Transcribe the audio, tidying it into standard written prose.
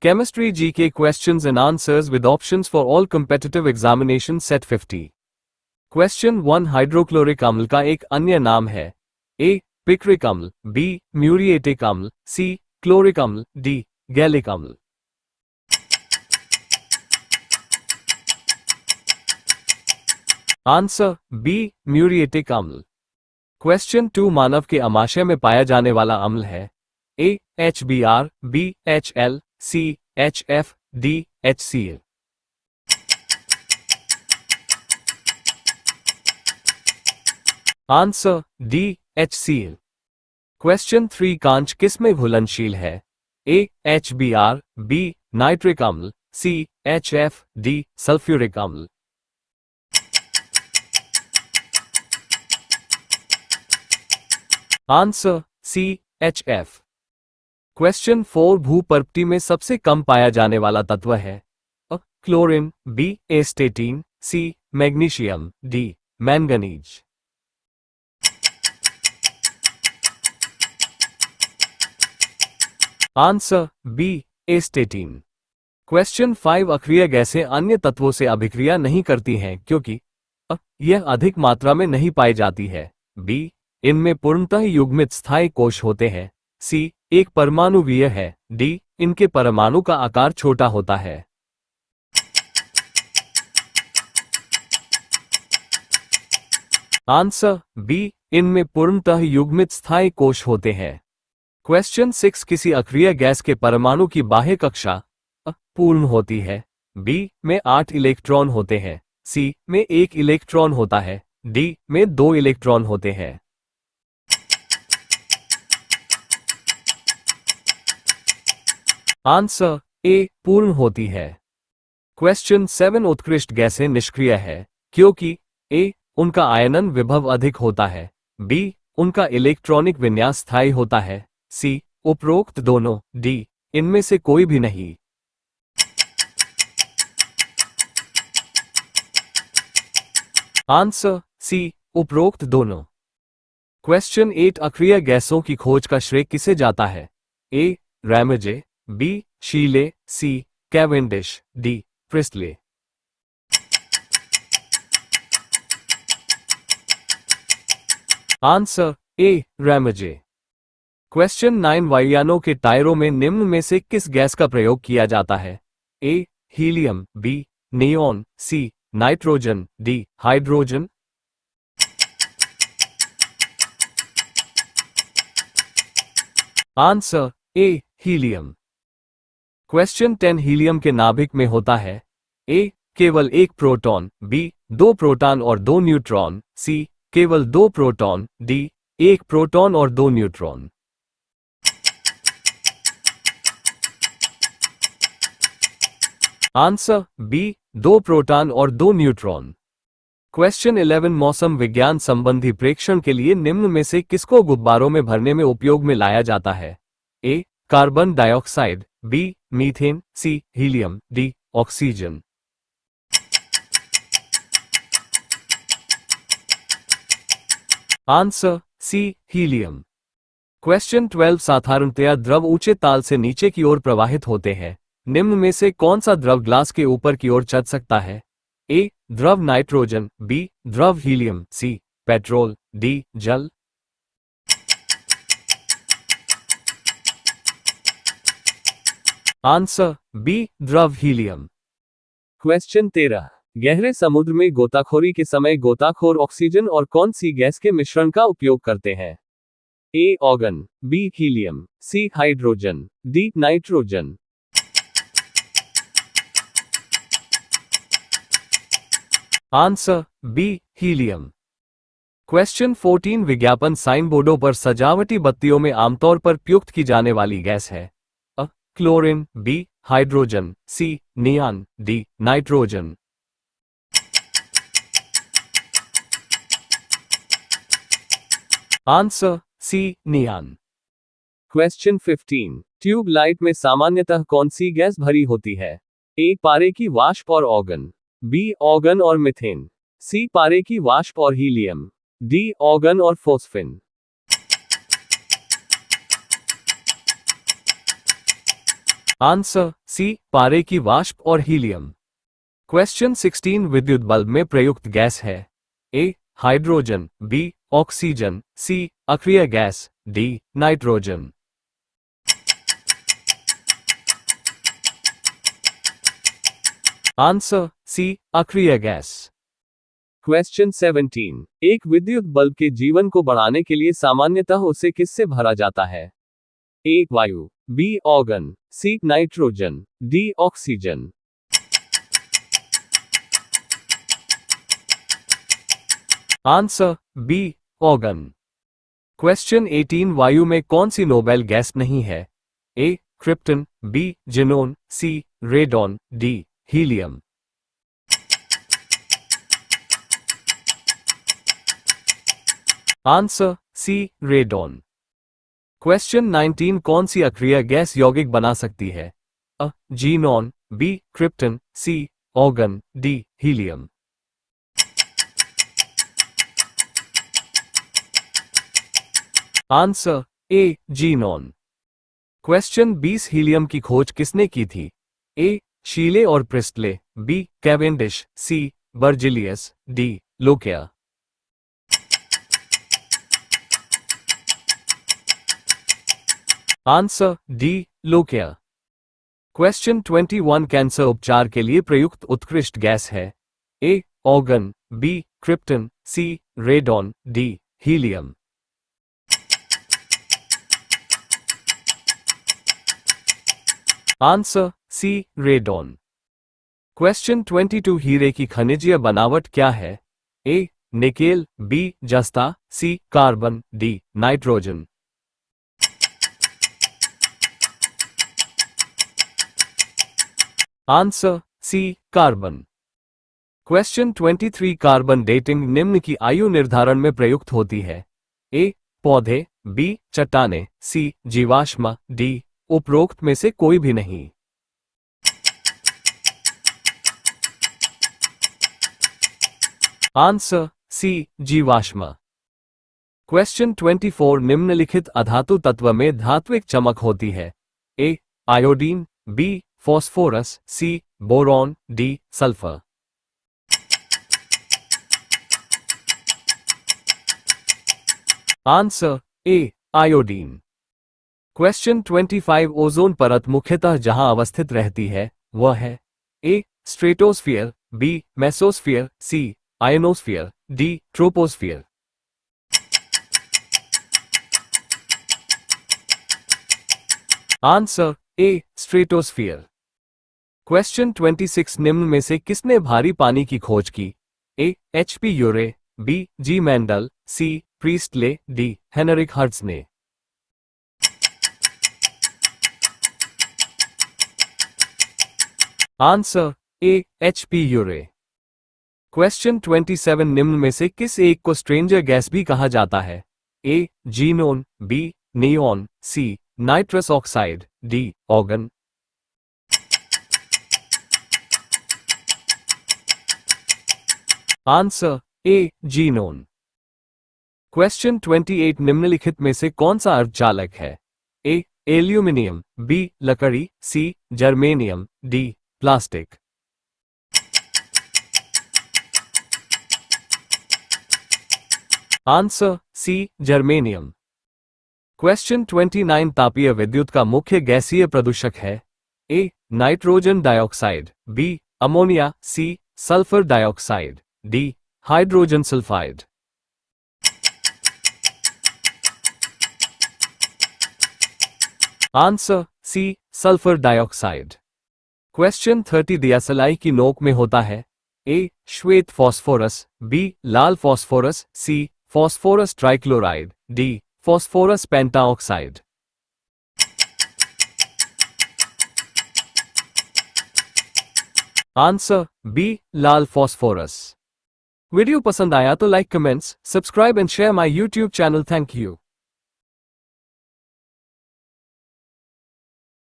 Chemistry GK questions and answers with options for all competitive examinations set 50. Question 1 hydrochloric अम्ल का एक अन्य नाम है A. पिक्रिक अम्ल, B. म्यूरिएटिक अम्ल, C. क्लोरिक अम्ल, D. गैलिक अम्ल। Answer B. म्यूरिएटिक अम्ल। क्वेश्चन 2 मानव के अमाशय में पाया जाने वाला अम्ल है A. HBr, B. HL, C. HF, D. HCl। Answer D. HCl। Question 3 कांच किस में घुलनशील है A. HBr, B. नाइट्रिक अम्ल, C. HF, D. सल्फ्यूरिक अम्ल। Answer C. HF। क्वेश्चन 4 भूपर्वती में सबसे कम पाया जाने वाला तत्व है A. Chlorine, B. एस्टेटीन, C. Magnesium, D. Manganese. Answer B. एस्टेटीन। Question 5 अक्रिय गैसें अन्य तत्वों से अभिक्रिया नहीं करती हैं क्योंकि A. यह अधिक मात्रा में नहीं पाई जाती है, B. इनमें पूर्णतः युग्मित स्थायी कोश होते हैं, C. एक परमाणुवीय है, D. इनके परमाणु का आकार छोटा होता है। Answer B. इनमें पूर्णतः युग्मित स्थायी कोश होते हैं। क्वेश्चन 6 किसी अक्रिय गैस के परमाणु की बाह्य कक्षा A. पूर्ण होती है, B. में 8 इलेक्ट्रॉन होते हैं, C. में 1 इलेक्ट्रॉन होता है, D. में 2 इलेक्ट्रॉन होते हैं। Answer A. पूर्ण होती है। क्वेश्चन 7 उत्कृष्ट गैसें निष्क्रिय है क्योंकि A. उनका आयनन विभव अधिक होता है, B. उनका इलेक्ट्रॉनिक विन्यास स्थायी होता है, C. उपरोक्त दोनों, D. इनमें से कोई भी नहीं। Answer C. उपरोक्त दोनों। क्वेश्चन 8 अक्रिय गैसों की खोज का श्रेय किसे जाता है A. Ramsay, B. शीले, C. Cavendish, D. Presley. Answer A. Ramsay. Question 9 वायुयानों के टायरों में निम्न में से किस गैस का प्रयोग किया जाता है A. Helium, B. Neon, C. Nitrogen, D. Hydrogen. Answer A. Helium. Question 10 helium के नाभिक में होता है A. केवल एक प्रोटॉन, B. 2 प्रोटॉन और 2 न्यूट्रॉन, C. केवल 2 प्रोटॉन, D. 1 प्रोटॉन और 2 न्यूट्रॉन। Answer B. 2 प्रोटॉन और 2 न्यूट्रॉन। क्वेश्चन 11 मौसम विज्ञान संबंधी प्रेक्षण के लिए निम्न में से किसको गुब्बारों में भरने में उपयोग में लाया जाता है A. Carbon dioxide, B. Methane, C. Helium, D. Oxygen. Answer C. Helium. Question 12 साधारणतया द्रव ऊंचे ताल से नीचे की ओर प्रवाहित होते हैं, निम्न में से कौन सा द्रव ग्लास के ऊपर की ओर चढ़ सकता है A. द्रव नाइट्रोजन, B. द्रव हीलियम, C. Petrol, D. जल। Answer B. द्रव हीलियम। क्वेश्चन 13 गहरे समुद्र में गोताखोरी के समय गोताखोर ऑक्सीजन और कौन सी गैस के मिश्रण का उपयोग करते हैं A. Organ, B. Helium, C. Hydrogen, D. Nitrogen. Answer B. Helium. Question 14 विज्ञापन साइन बोर्डों पर सजावटी बत्तियों में आमतौर पर प्रयुक्त की जाने वाली गैस है A. Chlorine, B. Hydrogen, C. Neon, D. Nitrogen. Answer C. Neon. Question 15 tube light में सामान्यतः कौन सी गैस भरी होती है A. पारे की वाष्प और ऑर्गन, B. ऑर्गन और मीथेन, C. पारे की वाष्प और हीलियम, D. ऑर्गन और फोस्फिन। आंसर सी, पारे की वाष्प और हीलियम। क्वेश्चन 16 विद्युत बल्ब में प्रयुक्त गैस है। A hydrogen, B oxygen, C अक्रिय gas, D nitrogen. Answer C, अक्रिय गैस। क्वेश्चन 17 एक विद्युत बल्ब के जीवन को बढ़ाने के लिए सामान्यतः उसे किससे भरा जाता है? ए वायु, B argon, C nitrogen, D oxygen. Answer B argon. Question 18 वायु में कौन सी नोबेल गैस नहीं है? A krypton, B xenon, C radon, D helium. Answer C radon. Question 19 कौन सी अक्रिय गैस यौगिक बना सकती है? A xenon, B krypton, C argon, D helium. Answer A xenon. Question 20 helium की खोज किसने की थी? ए शीले और प्रिस्टले, बी कैवेंडिश, सी Berzelius, D Lockyer. Answer D Lockyer. Question 21 cancer उपचार के लिए प्रयुक्त उत्कृष्ट गैस है? A argon, B krypton, C radon, D helium. Answer C radon. Question 22 हीरे की खनिजीय बनावट क्या है? ए निकेल, बी जस्ता, C carbon, D nitrogen. Answer C carbon. Question 23 carbon dating निम्न की आयु निर्धारण में प्रयुक्त होती है? ए पौधे, बी चट्टाने, सी जीवाश्म, डी उपरोक्त में से कोई भी नहीं। आंसर सी जीवाश्म। क्वेश्चन 24 निम्नलिखित अधातु तत्व में धात्विक चमक होती है? A iodine, B phosphorus, C boron, D sulphur. Answer A iodine. Question 25 ozone परत मुख्यतः जहां अवस्थित रहती है वह है? A stratosphere, B mesosphere, C ionosphere, D troposphere. Answer A stratosphere. Question 26 निम्न में से किसने भारी पानी की खोज की? A HP Urey, B G Mendel, C Priestley, D Heinrich Hertz ने। Answer A HP Urey. Question 27 निम्न में से किस एक को स्ट्रेंजर गैस भी कहा जाता है? A xenon, B neon, C nitrous oxide, D argon. Answer A xenon. Question 28 निम्नलिखित में से कौन सा अर्धचालक है? ए एल्यूमिनियम, बी लकड़ी, C germanium, D plastic. Answer C germanium. Question 29 तापीय विद्युत का मुख्य गैसीय प्रदूषक है? A nitrogen dioxide, B ammonia, C sulphur dioxide, D hydrogen sulphide. Answer C sulphur dioxide. Question 30 दियासलाई की नोक में होता है? ए श्वेत फॉस्फोरस, बी लाल phosphorus, C phosphorus trichloride, D phosphorus pentoxide. Answer B लाल फॉस्फोरस। वीडियो पसंद आया तो like, comments, subscribe and share my YouTube channel. Thank you.